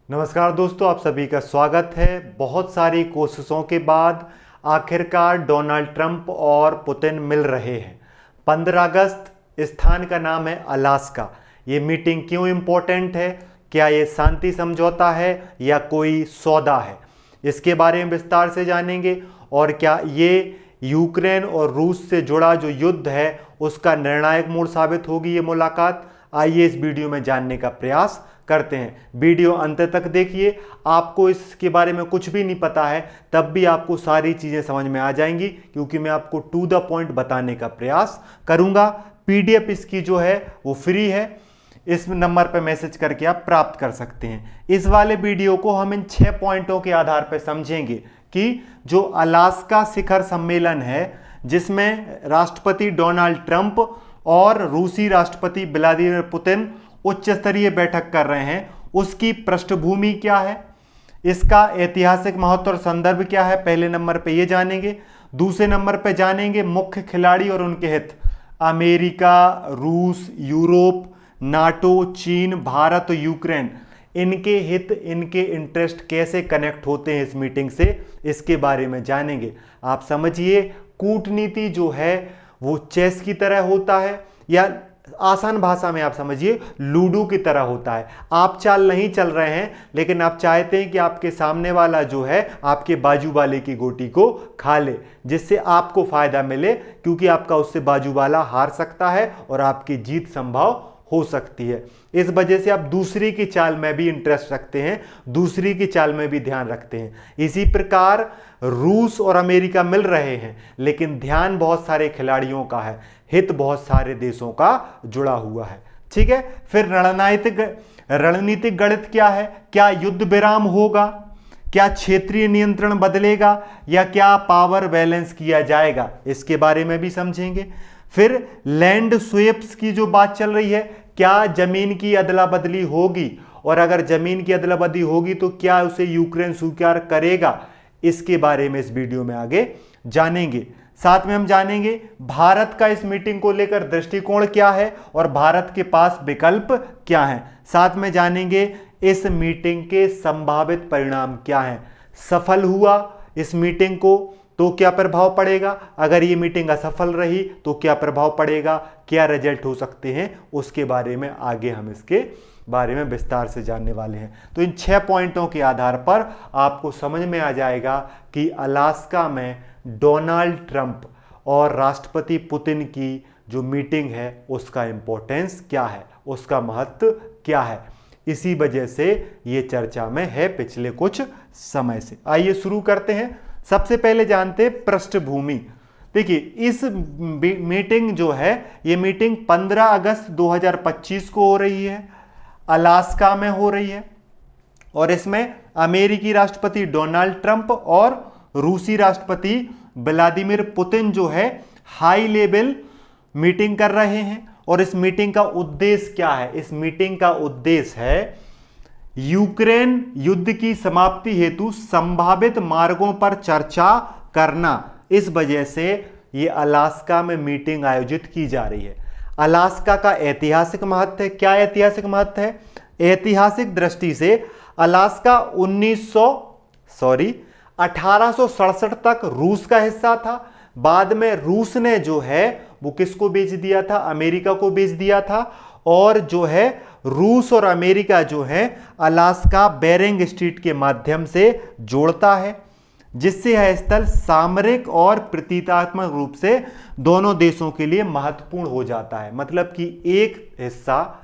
नमस्कार दोस्तों, आप सभी का स्वागत है। बहुत सारी कोशिशों के बाद आखिरकार डोनाल्ड ट्रंप और पुतिन मिल रहे हैं। 15 अगस्त, स्थान का नाम है अलास्का। ये मीटिंग क्यों इम्पोर्टेंट है? क्या ये शांति समझौता है या कोई सौदा है? इसके बारे में विस्तार से जानेंगे। और क्या ये यूक्रेन और रूस से जुड़ा जो युद्ध है उसका निर्णायक मोड़ साबित होगी ये मुलाकात? आइए इस वीडियो में जानने का प्रयास करते हैं। वीडियो अंत तक देखिए। आपको इसके बारे में कुछ भी नहीं पता है तब भी आपको सारी चीज़ें समझ में आ जाएंगी, क्योंकि मैं आपको टू द पॉइंट बताने का प्रयास करूंगा। पीडीएफ इसकी जो है वो फ्री है, इस नंबर पर मैसेज करके आप प्राप्त कर सकते हैं। इस वाले वीडियो को हम इन 6 पॉइंटों के आधार पर समझेंगे कि जो अलास्का शिखर सम्मेलन है, जिसमें राष्ट्रपति डोनाल्ड ट्रंप और रूसी राष्ट्रपति व्लादिमीर पुतिन उच्च स्तरीय बैठक कर रहे हैं, उसकी पृष्ठभूमि क्या है, इसका ऐतिहासिक महत्व और संदर्भ क्या है, पहले नंबर पे ये जानेंगे। दूसरे नंबर पे जानेंगे मुख्य खिलाड़ी और उनके हित। अमेरिका, रूस, यूरोप, नाटो, चीन, भारत और यूक्रेन, इनके हित, इनके इंटरेस्ट कैसे कनेक्ट होते हैं इस मीटिंग से, इसके बारे में जानेंगे। आप समझिए, कूटनीति जो है वो चेस की तरह होता है, या आसान भाषा में आप समझिए लूडो की तरह होता है। आप चाल नहीं चल रहे हैं, लेकिन आप चाहते हैं कि आपके सामने वाला जो है आपके बाजू वाले की गोटी को खा ले, जिससे आपको फायदा मिले, क्योंकि आपका उससे बाजू वाला हार सकता है और आपकी जीत संभव हो सकती है। इस वजह से आप दूसरी की चाल में भी इंटरेस्ट रखते हैं, दूसरी की चाल में भी ध्यान रखते हैं। इसी प्रकार रूस और अमेरिका मिल रहे हैं, लेकिन ध्यान बहुत सारे खिलाड़ियों का है, हित बहुत सारे देशों का जुड़ा हुआ है। ठीक है, फिर रणनीतिक गणित क्या है? क्या युद्ध विराम होगा, क्या क्षेत्रीय नियंत्रण बदलेगा, या क्या पावर बैलेंस किया जाएगा, इसके बारे में भी समझेंगे। फिर लैंड स्वेप्स की जो बात चल रही है, क्या जमीन की अदला बदली होगी, और अगर जमीन की अदला बदली होगी तो क्या उसे यूक्रेन स्वीकार करेगा, इसके बारे में इस वीडियो में आगे जानेंगे। साथ में हम जानेंगे भारत का इस मीटिंग को लेकर दृष्टिकोण क्या है और भारत के पास विकल्प क्या हैं। साथ में जानेंगे इस मीटिंग के संभावित परिणाम क्या हैं। सफल हुआ इस मीटिंग को तो क्या प्रभाव पड़ेगा, अगर ये मीटिंग असफल रही तो क्या प्रभाव पड़ेगा, क्या रिजल्ट हो सकते हैं, उसके बारे में आगे हम इसके बारे में विस्तार से जानने वाले हैं। तो इन 6 पॉइंटों के आधार पर आपको समझ में आ जाएगा कि अलास्का में डोनाल्ड ट्रंप और राष्ट्रपति पुतिन की जो मीटिंग है उसका इंपॉर्टेंस क्या है, उसका महत्व क्या है। इसी वजह से ये चर्चा में है पिछले कुछ समय से। आइए शुरू करते हैं। सबसे पहले जानते हैं पृष्ठभूमि। देखिए, इस मीटिंग जो है, ये मीटिंग 15 अगस्त 2025 को हो रही है, अलास्का में हो रही है, और इसमें अमेरिकी राष्ट्रपति डोनाल्ड ट्रंप और रूसी राष्ट्रपति व्लादिमीर पुतिन जो है हाई लेवल मीटिंग कर रहे हैं। और इस मीटिंग का उद्देश्य क्या है? इस मीटिंग का उद्देश्य है यूक्रेन युद्ध की समाप्ति हेतु संभावित मार्गों पर चर्चा करना। इस वजह से ये अलास्का में मीटिंग आयोजित की जा रही है। अलास्का का ऐतिहासिक महत्व है। क्या ऐतिहासिक महत्व है? ऐतिहासिक दृष्टि से अलास्का 1867 तक रूस का हिस्सा था। बाद में रूस ने जो है वो किसको बेच दिया था? अमेरिका को बेच दिया था। और जो है रूस और अमेरिका जो है अलास्का बेरिंग स्ट्रीट के माध्यम से जोड़ता है, जिससे यह स्थल सामरिक और प्रतीकात्मक रूप से दोनों देशों के लिए महत्वपूर्ण हो जाता है। मतलब कि एक हिस्सा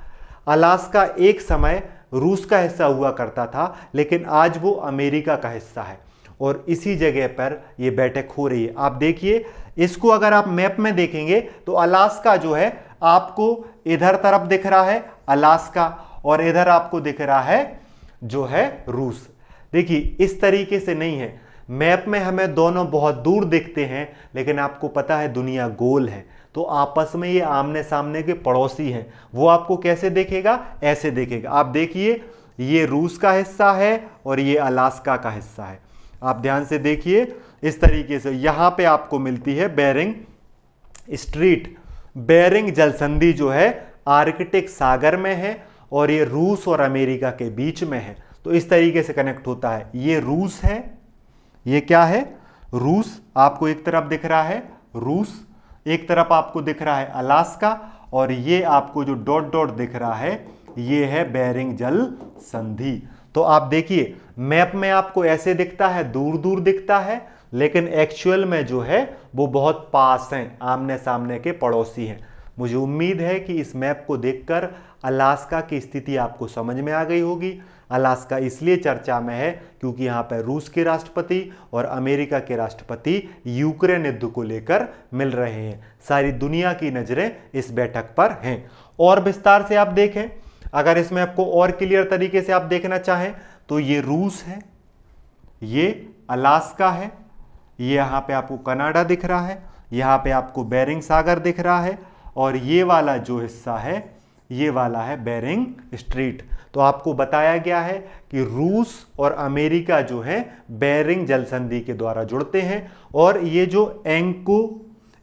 अलास्का एक समय रूस का हिस्सा हुआ करता था, लेकिन आज वो अमेरिका का हिस्सा है, और इसी जगह पर यह बैठक हो रही है। आप देखिए, इसको अगर आप मैप में देखेंगे तो अलास्का जो है आपको इधर तरफ दिख रहा है अलास्का, और इधर आपको दिख रहा है जो है रूस। देखिए, इस तरीके से नहीं है। मैप में हमें दोनों बहुत दूर दिखते हैं, लेकिन आपको पता है दुनिया गोल है, तो आपस में ये आमने सामने के पड़ोसी हैं। वो आपको कैसे देखेगा? ऐसे देखेगा। आप देखिए, ये रूस का हिस्सा है और ये अलास्का का हिस्सा है। आप ध्यान से देखिए, इस तरीके से यहां पे आपको मिलती है बेरिंग स्ट्रीट। बेरिंग जलसंधि जो है आर्कटिक सागर में है, और ये रूस और अमेरिका के बीच में है। तो इस तरीके से कनेक्ट होता है। ये रूस है, ये क्या है, रूस, आपको एक तरफ दिख रहा है रूस, एक तरफ आपको दिख रहा है अलास्का, और ये आपको जो डॉट डॉट दिख रहा है ये है बेरिंग जल संधि। तो आप देखिए मैप में आपको ऐसे दिखता है, दूर दूर दिखता है, लेकिन एक्चुअल में जो है वो बहुत पास हैं, आमने सामने के पड़ोसी हैं। मुझे उम्मीद है कि इस मैप को देखकर अलास्का की स्थिति आपको समझ में आ गई होगी। अलास्का इसलिए चर्चा में है क्योंकि यहाँ पर रूस के राष्ट्रपति और अमेरिका के राष्ट्रपति यूक्रेन युद्ध को लेकर मिल रहे हैं। सारी दुनिया की नज़रें इस बैठक पर हैं। और विस्तार से आप देखें, अगर इस मैप को और क्लियर तरीके से आप देखना चाहें तो ये रूस है, ये अलास्का है, ये यहाँ पे आपको कनाडा दिख रहा है, यहाँ पे आपको बेरिंग सागर दिख रहा है, और ये वाला जो हिस्सा है ये वाला है बेरिंग स्ट्रीट। तो आपको बताया गया है कि रूस और अमेरिका जो है बेरिंग जल संधि के द्वारा जुड़ते हैं। और ये जो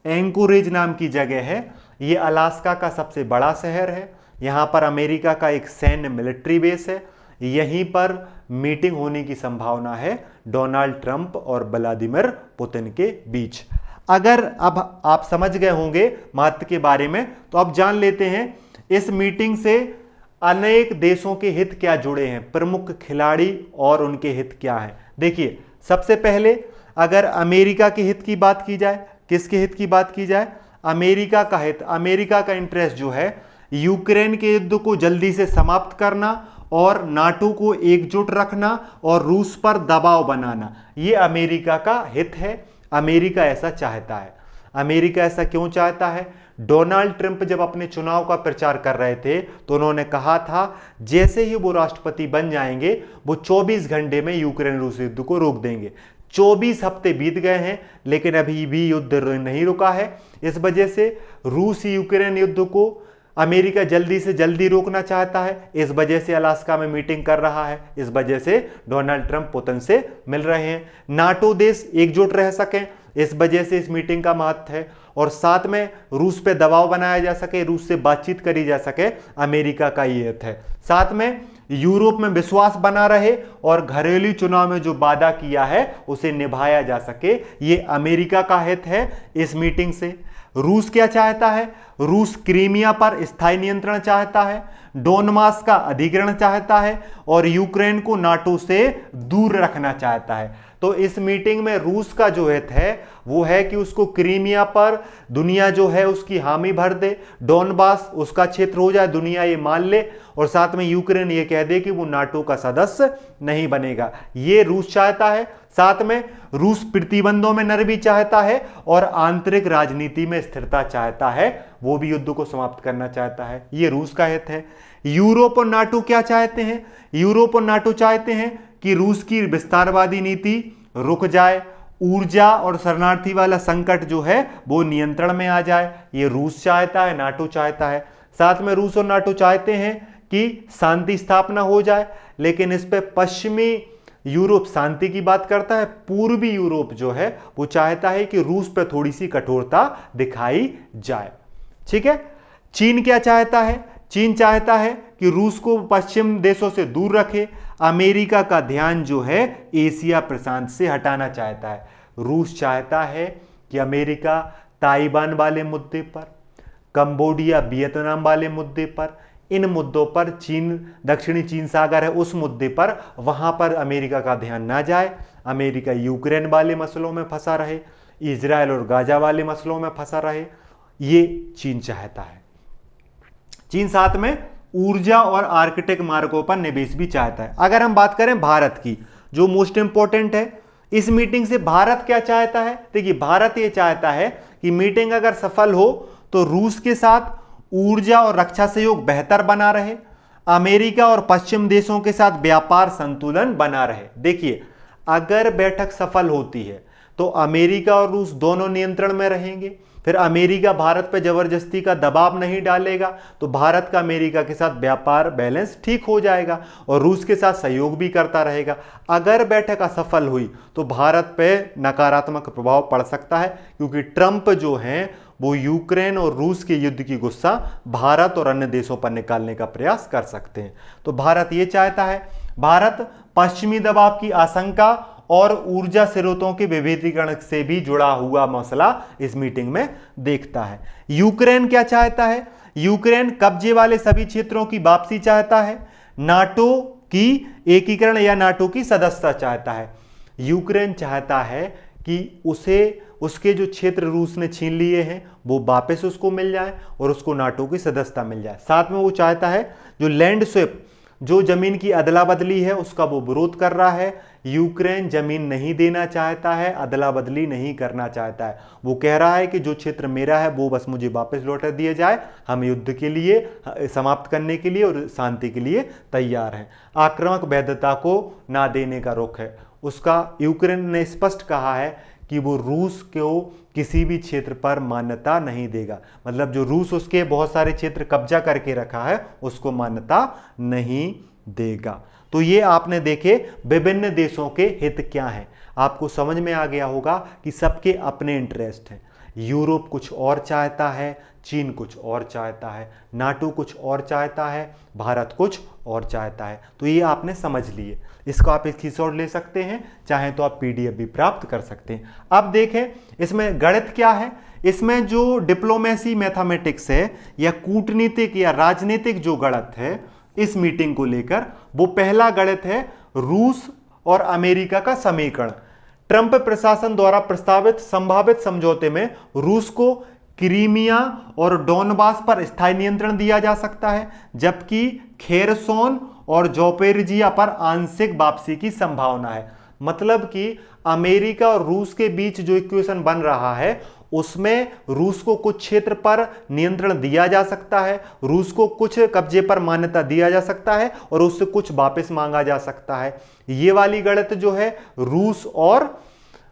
एंकोरेज नाम की जगह है ये अलास्का का सबसे बड़ा शहर है। यहाँ पर अमेरिका का एक सैन्य मिलिट्री बेस है। यहीं पर मीटिंग होने की संभावना है डोनाल्ड ट्रंप और व्लादिमीर पुतिन के बीच। अगर अब आप समझ गए होंगे महत्व के बारे में, तो अब जान लेते हैं इस मीटिंग से अनेक देशों के हित क्या जुड़े हैं, प्रमुख खिलाड़ी और उनके हित क्या हैं। देखिए सबसे पहले अगर अमेरिका के हित की बात की जाए, किसके हित की बात की जाए, अमेरिका का हित, अमेरिका का इंटरेस्ट जो है यूक्रेन के युद्ध को जल्दी से समाप्त करना और नाटो को एकजुट रखना और रूस पर दबाव बनाना, ये अमेरिका का हित है। अमेरिका ऐसा चाहता है। अमेरिका ऐसा क्यों चाहता है? डोनाल्ड ट्रंप जब अपने चुनाव का प्रचार कर रहे थे तो उन्होंने कहा था जैसे ही वो राष्ट्रपति बन जाएंगे वो 24 घंटे में यूक्रेन रूस युद्ध को रोक देंगे। 24 हफ्ते बीत गए हैं लेकिन अभी भी युद्ध नहीं रुका है। इस वजह से रूस यूक्रेन युद्ध को अमेरिका जल्दी से जल्दी रोकना चाहता है। इस वजह से अलास्का में मीटिंग कर रहा है। इस वजह से डोनाल्ड ट्रंप पुतिन से मिल रहे हैं। नाटो देश एकजुट रह सकें, इस वजह से इस मीटिंग का महत्व है। और साथ में रूस पे दबाव बनाया जा सके, रूस से बातचीत करी जा सके, अमेरिका का ये हित है। साथ में यूरोप में विश्वास बना रहे और घरेलू चुनाव में जो वादा किया है उसे निभाया जा सके, ये अमेरिका का हित है। इस मीटिंग से रूस क्या चाहता है? रूस क्रीमिया पर स्थायी नियंत्रण चाहता है, डोनबास का अधिग्रहण चाहता है और यूक्रेन को नाटो से दूर रखना चाहता है। तो इस मीटिंग में रूस का जो हित है वो है कि उसको क्रीमिया पर दुनिया जो है उसकी हामी भर दे, डोनबास उसका क्षेत्र हो जाए, दुनिया ये मान ले, और साथ में यूक्रेन ये कह दे कि वो नाटो का सदस्य नहीं बनेगा। ये रूस चाहता है। साथ में रूस प्रतिबंधों में नरमी चाहता है और आंतरिक राजनीति में स्थिरता चाहता है, वो भी युद्ध को समाप्त करना चाहता है। ये रूस का हित है। यूरोप और नाटो क्या चाहते हैं? यूरोप और नाटो चाहते हैं कि रूस की विस्तारवादी नीति रुक जाए, ऊर्जा और शरणार्थी वाला संकट जो है वो नियंत्रण में आ जाए। ये रूस चाहता है, नाटो चाहता है। साथ में रूस और नाटो चाहते हैं कि शांति स्थापना हो जाए, लेकिन इस पे पश्चिमी यूरोप शांति की बात करता है, पूर्वी यूरोप जो है वो चाहता है कि रूस पे थोड़ी सी कठोरता दिखाई जाए। ठीक है। चीन क्या चाहता है? चीन चाहता है कि रूस को पश्चिम देशों से दूर रखे, अमेरिका का ध्यान जो है एशिया प्रशांत से हटाना चाहता है। रूस चाहता है कि अमेरिका ताइवान वाले मुद्दे पर, कंबोडिया वियतनाम वाले मुद्दे पर, इन मुद्दों पर, चीन दक्षिणी चीन सागर है उस मुद्दे पर, वहां पर अमेरिका का ध्यान ना जाए। अमेरिका यूक्रेन वाले मसलों में फंसा रहे, इजराइल और गाजा वाले मसलों में फंसा रहे, ये चीन चाहता है। चीन साथ में ऊर्जा और आर्कटिक मार्गों पर निवेश भी चाहता है। अगर हम बात करें भारत की, जो मोस्ट इंपॉर्टेंट है इस मीटिंग से, भारत क्या चाहता है? देखिए भारत ये चाहता है कि मीटिंग अगर सफल हो तो रूस के साथ ऊर्जा और रक्षा सहयोग बेहतर बना रहे, अमेरिका और पश्चिम देशों के साथ व्यापार संतुलन बना रहे। देखिए अगर बैठक सफल होती है तो अमेरिका और रूस दोनों नियंत्रण में रहेंगे, फिर अमेरिका भारत पर जबरदस्ती का दबाव नहीं डालेगा, तो भारत का अमेरिका के साथ व्यापार बैलेंस ठीक हो जाएगा और रूस के साथ सहयोग भी करता रहेगा। अगर बैठक असफल हुई तो भारत पे नकारात्मक प्रभाव पड़ सकता है, क्योंकि ट्रंप जो हैं वो यूक्रेन और रूस के युद्ध की गुस्सा भारत और अन्य देशों पर निकालने का प्रयास कर सकते हैं। तो भारत ये चाहता है। भारत पश्चिमी दबाव की आशंका और ऊर्जा स्रोतों के विभेदीकरण से भी जुड़ा हुआ मसला इस मीटिंग में देखता है। यूक्रेन क्या चाहता है? यूक्रेन कब्जे वाले सभी क्षेत्रों की वापसी चाहता है, नाटो की एकीकरण या नाटो की सदस्यता चाहता है। यूक्रेन चाहता है कि उसके जो क्षेत्र रूस ने छीन लिए हैं वो वापस उसको मिल जाए और उसको नाटो की सदस्यता मिल जाए। साथ में वो चाहता है जो लैंड स्वैप, जो जमीन की अदला बदली है, उसका वो विरोध कर रहा है। यूक्रेन जमीन नहीं देना चाहता है, अदला बदली नहीं करना चाहता है। वो कह रहा है कि जो क्षेत्र मेरा है वो बस मुझे वापस लौटा दिया जाए, हम युद्ध के लिए समाप्त करने के लिए और शांति के लिए तैयार हैं। आक्रामक वैधता को ना देने का रुख है उसका। यूक्रेन ने स्पष्ट कहा है कि वो रूस को किसी भी क्षेत्र पर मान्यता नहीं देगा, मतलब जो रूस उसके बहुत सारे क्षेत्र कब्जा करके रखा है उसको मान्यता नहीं देगा। तो ये आपने देखे विभिन्न देशों के हित क्या हैं। आपको समझ में आ गया होगा कि सबके अपने इंटरेस्ट हैं। यूरोप कुछ और चाहता है, चीन कुछ और चाहता है, नाटो कुछ और चाहता है, भारत कुछ और चाहता है। तो ये आपने समझ लिए। इसको आप स्क्रीनशॉट ले सकते हैं, चाहें तो आप पीडीएफ भी प्राप्त कर सकते हैं। अब देखें इसमें गणित क्या है। इसमें जो डिप्लोमेसी मैथमेटिक्स है या कूटनीतिक या राजनीतिक जो गणित है इस मीटिंग को लेकर, वो पहला गणित है रूस और अमेरिका का समीकरण। ट्रंप प्रशासन द्वारा प्रस्तावित संभावित समझौते में रूस को क्रीमिया और डोनबास पर स्थायी नियंत्रण दिया जा सकता है, जबकि खेरसोन और जोपेरिजिया पर आंशिक वापसी की संभावना है। मतलब कि अमेरिका और रूस के बीच जो इक्वेशन बन रहा है उसमें रूस को कुछ क्षेत्र पर नियंत्रण दिया जा सकता है, रूस को कुछ कब्जे पर मान्यता दिया जा सकता है और उससे कुछ वापस मांगा जा सकता है। ये वाली गणित जो है रूस और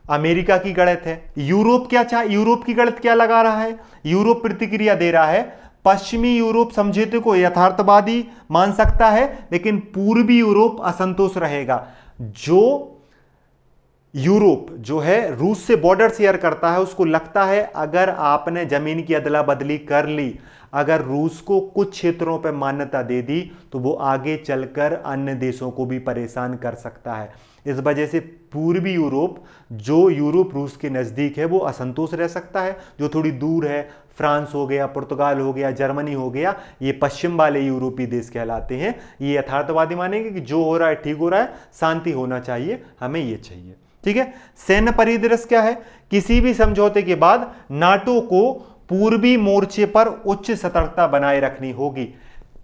अमेरिका की गणित है। यूरोप की गणित क्या लगा रहा है? यूरोप प्रतिक्रिया दे रहा है। पश्चिमी यूरोप समझौते को यथार्थवादी मान सकता है, लेकिन पूर्वी यूरोप असंतोष रहेगा। जो यूरोप जो है रूस से बॉर्डर शेयर करता है उसको लगता है अगर आपने जमीन की अदला बदली कर ली, अगर रूस को कुछ क्षेत्रों पर मान्यता दे दी तो वो आगे चलकर अन्य देशों को भी परेशान कर सकता है। इस वजह से पूर्वी यूरोप, जो यूरोप रूस के नज़दीक है, वो असंतोष रह सकता है। जो थोड़ी दूर है, फ्रांस हो गया, पुर्तगाल हो गया, जर्मनी हो गया, ये पश्चिम वाले यूरोपीय देश कहलाते हैं। ये यथार्थवादी मानेंगे कि जो हो रहा है ठीक हो रहा है, शांति होना चाहिए, हमें ये चाहिए। ठीक है। सैन्य परिदृश्य क्या है? किसी भी समझौते के बाद नाटो को पूर्वी मोर्चे पर उच्च सतर्कता बनाए रखनी होगी।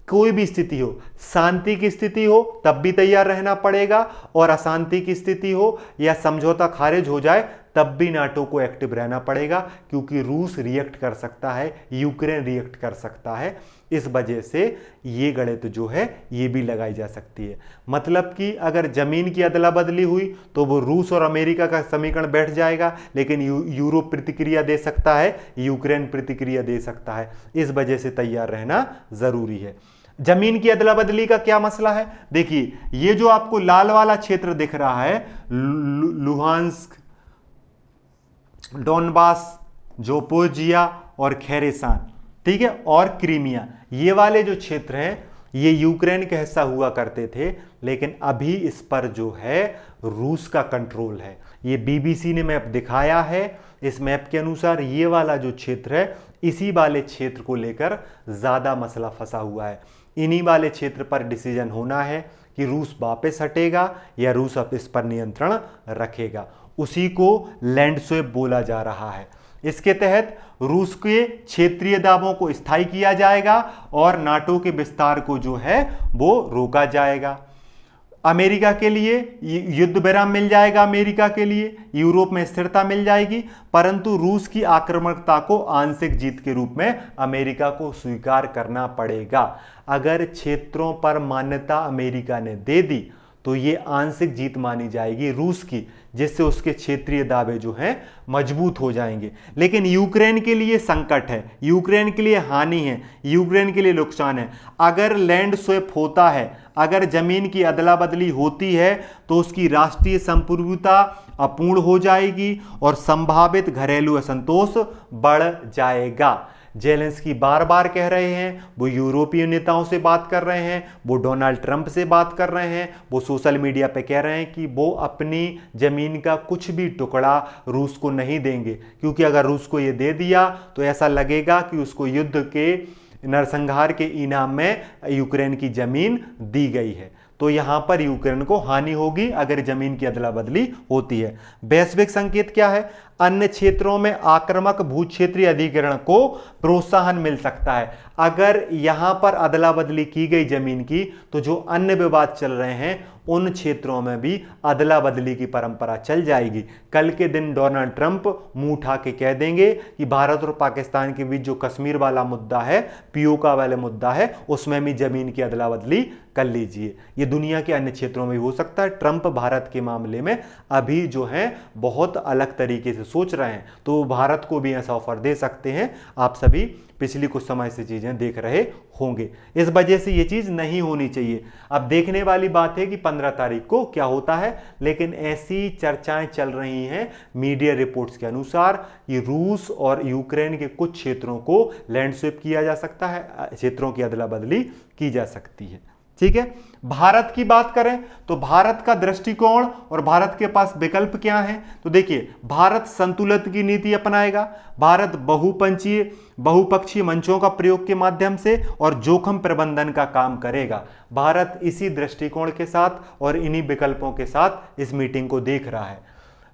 कोई भी स्थिति हो, शांति की स्थिति हो तब भी तैयार रहना पड़ेगा, और अशांति की स्थिति हो या समझौता खारिज हो जाए तब भी नाटो को एक्टिव रहना पड़ेगा, क्योंकि रूस रिएक्ट कर सकता है, यूक्रेन रिएक्ट कर सकता है। इस वजह से ये गणित जो है ये भी लगाई जा सकती है। मतलब कि अगर जमीन की अदला बदली हुई तो वो रूस और अमेरिका का समीकरण बैठ जाएगा, लेकिन यूरोप प्रतिक्रिया दे सकता है, यूक्रेन प्रतिक्रिया दे सकता है। इस वजह से तैयार रहना जरूरी है। जमीन की अदला बदली का क्या मसला है? देखिए, ये जो आपको लाल वाला क्षेत्र दिख रहा है, लुहांस्क, डोनबास, जोपोजिया और खेरेसान, ठीक है, और क्रीमिया, ये वाले जो क्षेत्र हैं ये यूक्रेन का हिस्सा हुआ करते थे, लेकिन अभी इस पर जो है रूस का कंट्रोल है। ये बीबीसी ने मैप दिखाया है। इस मैप के अनुसार ये वाला जो क्षेत्र है, इसी वाले क्षेत्र को लेकर ज़्यादा मसला फंसा हुआ है। इन्हीं वाले क्षेत्र पर डिसीजन होना है कि रूस वापस हटेगा या रूस अब इस पर नियंत्रण रखेगा। उसी को लैंड स्वैप बोला जा रहा है। इसके तहत रूस के क्षेत्रीय दावों को स्थायी किया जाएगा और नाटो के विस्तार को जो है वो रोका जाएगा। अमेरिका के लिए युद्ध विराम मिल जाएगा, अमेरिका के लिए यूरोप में स्थिरता मिल जाएगी, परंतु रूस की आक्रामकता को आंशिक जीत के रूप में अमेरिका को स्वीकार करना पड़ेगा। अगर क्षेत्रों पर मान्यता अमेरिका ने दे दी तो ये आंशिक जीत मानी जाएगी रूस की, जिससे उसके क्षेत्रीय दावे जो हैं मजबूत हो जाएंगे। लेकिन यूक्रेन के लिए संकट है, यूक्रेन के लिए हानि है, यूक्रेन के लिए नुकसान है। अगर लैंड स्वैप होता है, अगर जमीन की अदला बदली होती है तो उसकी राष्ट्रीय संप्रभुता अपूर्ण हो जाएगी और संभावित घरेलू असंतोष बढ़ जाएगा। जेलेंस्की बार बार कह रहे हैं, वो यूरोपीय नेताओं से बात कर रहे हैं, वो डोनाल्ड ट्रंप से बात कर रहे हैं, वो सोशल मीडिया पे कह रहे हैं कि वो अपनी जमीन का कुछ भी टुकड़ा रूस को नहीं देंगे, क्योंकि अगर रूस को ये दे दिया तो ऐसा लगेगा कि उसको युद्ध के नरसंहार के इनाम में यूक्रेन की जमीन दी गई है। तो यहां पर यूक्रेन को हानि होगी अगर जमीन की अदला बदली होती है। वैश्विक संकेत क्या है? अन्य क्षेत्रों में आक्रामक भू क्षेत्रीय अधिग्रहण को प्रोत्साहन मिल सकता है। अगर यहां पर अदला बदली की गई जमीन की, तो जो अन्य विवाद चल रहे हैं उन क्षेत्रों में भी अदला बदली की परंपरा चल जाएगी। कल के दिन डोनाल्ड ट्रंप मुंह उठा के कह देंगे कि भारत और पाकिस्तान के बीच जो कश्मीर वाला मुद्दा है, पीओका वाला मुद्दा है, उसमें भी जमीन की अदला बदली कर लीजिए। ये दुनिया के अन्य क्षेत्रों में भी हो सकता है। ट्रंप भारत के मामले में अभी जो है बहुत अलग तरीके से सोच रहे हैं, तो भारत को भी ऐसा ऑफर दे सकते हैं। आप सभी पिछली कुछ समय से चीजें देख रहे होंगे। इस वजह से ये चीज नहीं होनी चाहिए। अब देखने वाली बात है कि 15 तारीख को क्या होता है, लेकिन ऐसी चर्चाएं चल रही हैं मीडिया रिपोर्ट्स के अनुसार कि रूस और यूक्रेन के कुछ क्षेत्रों को लैंडस्वेप किया जा सकता है, क्षेत्रों की अदला बदली की जा सकती है। ठीक है, भारत की बात करें तो भारत का दृष्टिकोण और भारत के पास विकल्प क्या है? तो देखिए, भारत संतुलित की नीति अपनाएगा। भारत बहुपक्षीय मंचों का प्रयोग के माध्यम से और जोखिम प्रबंधन का काम करेगा। भारत इसी दृष्टिकोण के साथ और इन्हीं विकल्पों के साथ इस मीटिंग को देख रहा है।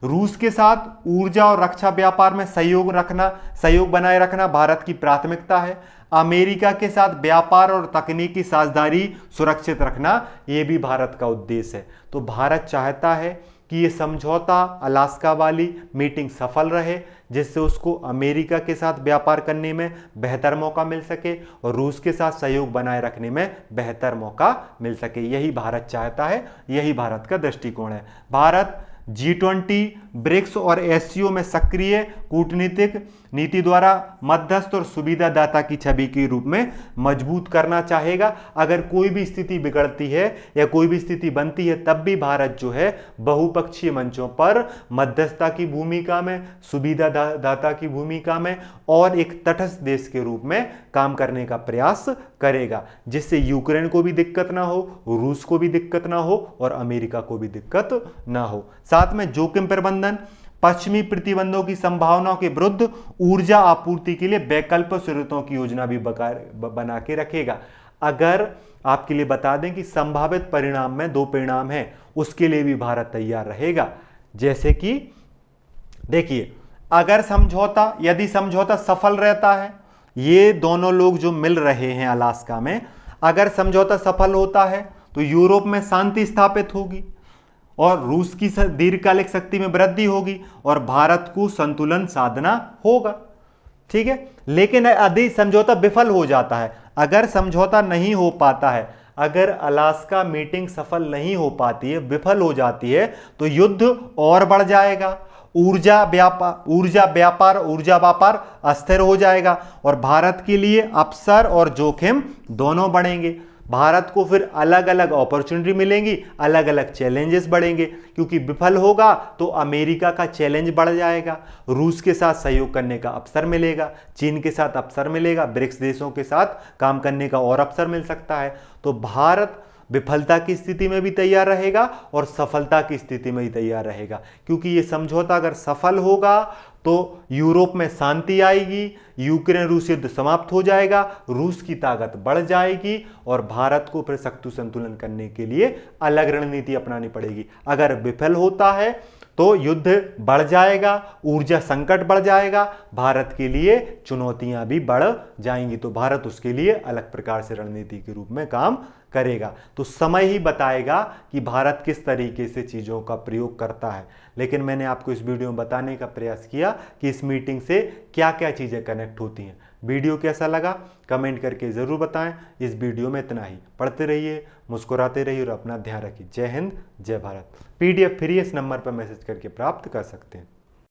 रूस के साथ ऊर्जा और रक्षा व्यापार में सहयोग बनाए रखना भारत की प्राथमिकता है। अमेरिका के साथ व्यापार और तकनीकी साझेदारी सुरक्षित रखना यह भी भारत का उद्देश्य है। तो भारत चाहता है कि ये समझौता, अलास्का वाली मीटिंग सफल रहे, जिससे उसको अमेरिका के साथ व्यापार करने में बेहतर मौका मिल सके और रूस के साथ सहयोग बनाए रखने में बेहतर मौका मिल सके। यही भारत चाहता है, यही भारत का दृष्टिकोण है। भारत G20, ब्रिक्स और एससीओ में सक्रिय कूटनीतिक नीति द्वारा मध्यस्थ और सुविधादाता की छवि के रूप में मजबूत करना चाहेगा। अगर कोई भी स्थिति बिगड़ती है या कोई भी स्थिति बनती है, तब भी भारत जो है बहुपक्षीय मंचों पर मध्यस्थता की भूमिका में, सुविधादाता की भूमिका में और एक तटस्थ देश के रूप में काम करने का प्रयास करेगा, जिससे यूक्रेन को भी दिक्कत ना हो, रूस को भी दिक्कत ना हो और अमेरिका को भी दिक्कत ना हो। साथ में जोखिम प्रबंधन, पश्चिमी प्रतिबंधों की संभावनाओं के विरुद्ध ऊर्जा आपूर्ति के लिए वैकल्पिक स्रोतों की योजना भी बना के रखेगा। अगर आपके लिए बता दें कि संभावित परिणाम में 2 परिणाम हैं, उसके लिए भी भारत तैयार रहेगा। जैसे कि देखिए, यदि समझौता सफल रहता है, ये दोनों लोग जो मिल रहे हैं अलास्का में, अगर समझौता सफल होता है तो यूरोप में शांति स्थापित होगी और रूस की दीर्घकालिक शक्ति में वृद्धि होगी और भारत को संतुलन साधना होगा। ठीक है, लेकिन यदि समझौता विफल हो जाता है, अगर समझौता नहीं हो पाता है, अगर अलास्का मीटिंग सफल नहीं हो पाती है, विफल हो जाती है, तो युद्ध और बढ़ जाएगा, ऊर्जा व्यापार अस्थिर हो जाएगा और भारत के लिए अवसर और जोखिम दोनों बढ़ेंगे। भारत को फिर अलग अलग अपॉर्चुनिटी मिलेंगी, अलग अलग चैलेंजेस बढ़ेंगे, क्योंकि विफल होगा तो अमेरिका का चैलेंज बढ़ जाएगा, रूस के साथ सहयोग करने का अवसर मिलेगा, चीन के साथ अवसर मिलेगा, ब्रिक्स देशों के साथ काम करने का और अवसर मिल सकता है। तो भारत विफलता की स्थिति में भी तैयार रहेगा और सफलता की स्थिति में भी तैयार रहेगा, क्योंकि ये समझौता अगर सफल होगा तो यूरोप में शांति आएगी, यूक्रेन रूस युद्ध समाप्त हो जाएगा, रूस की ताकत बढ़ जाएगी और भारत को फिर शक्ति संतुलन करने के लिए अलग रणनीति अपनानी पड़ेगी। अगर विफल होता है तो युद्ध बढ़ जाएगा, ऊर्जा संकट बढ़ जाएगा, भारत के लिए चुनौतियां भी बढ़ जाएंगी, तो भारत उसके लिए अलग प्रकार से रणनीति के रूप में काम करेगा। तो समय ही बताएगा कि भारत किस तरीके से चीज़ों का प्रयोग करता है। लेकिन मैंने आपको इस वीडियो में बताने का प्रयास किया कि इस मीटिंग से क्या क्या चीज़ें कनेक्ट होती हैं। वीडियो कैसा लगा कमेंट करके ज़रूर बताएं। इस वीडियो में इतना ही। पढ़ते रहिए, मुस्कुराते रहिए और अपना ध्यान रखिए। जय हिंद, जय भारत। PDF फ्री इस नंबर पर मैसेज करके प्राप्त कर सकते हैं।